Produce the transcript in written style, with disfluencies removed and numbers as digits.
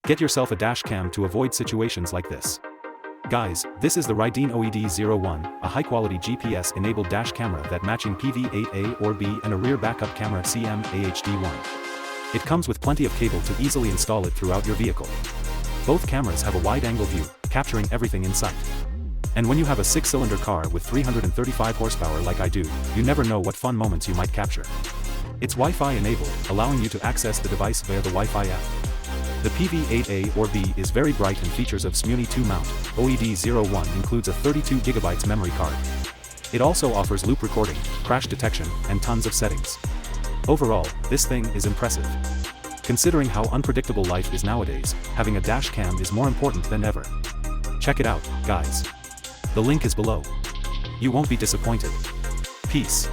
Get yourself a dash cam to avoid situations like this. Guys, this is the Rydeen OED-01, a high-quality GPS-enabled dash camera that matching PV8A or B and a rear backup camera CM-AHD1. It comes with plenty of cable to easily install it throughout your vehicle. Both cameras have a wide-angle view, capturing everything in sight. And when you have a 6-cylinder car with 335 horsepower like I do, you never know what fun moments you might capture. It's Wi-Fi enabled, allowing you to access the device via the Wi-Fi app. The PV8A or B is very bright and features of SMUNI 2 mount. OED-01 includes a 32GB memory card. It also offers loop recording, crash detection, and tons of settings. Overall, this thing is impressive. Considering how unpredictable life is nowadays, having a dash cam is more important than ever. Check it out, guys. The link is below. You won't be disappointed. Peace.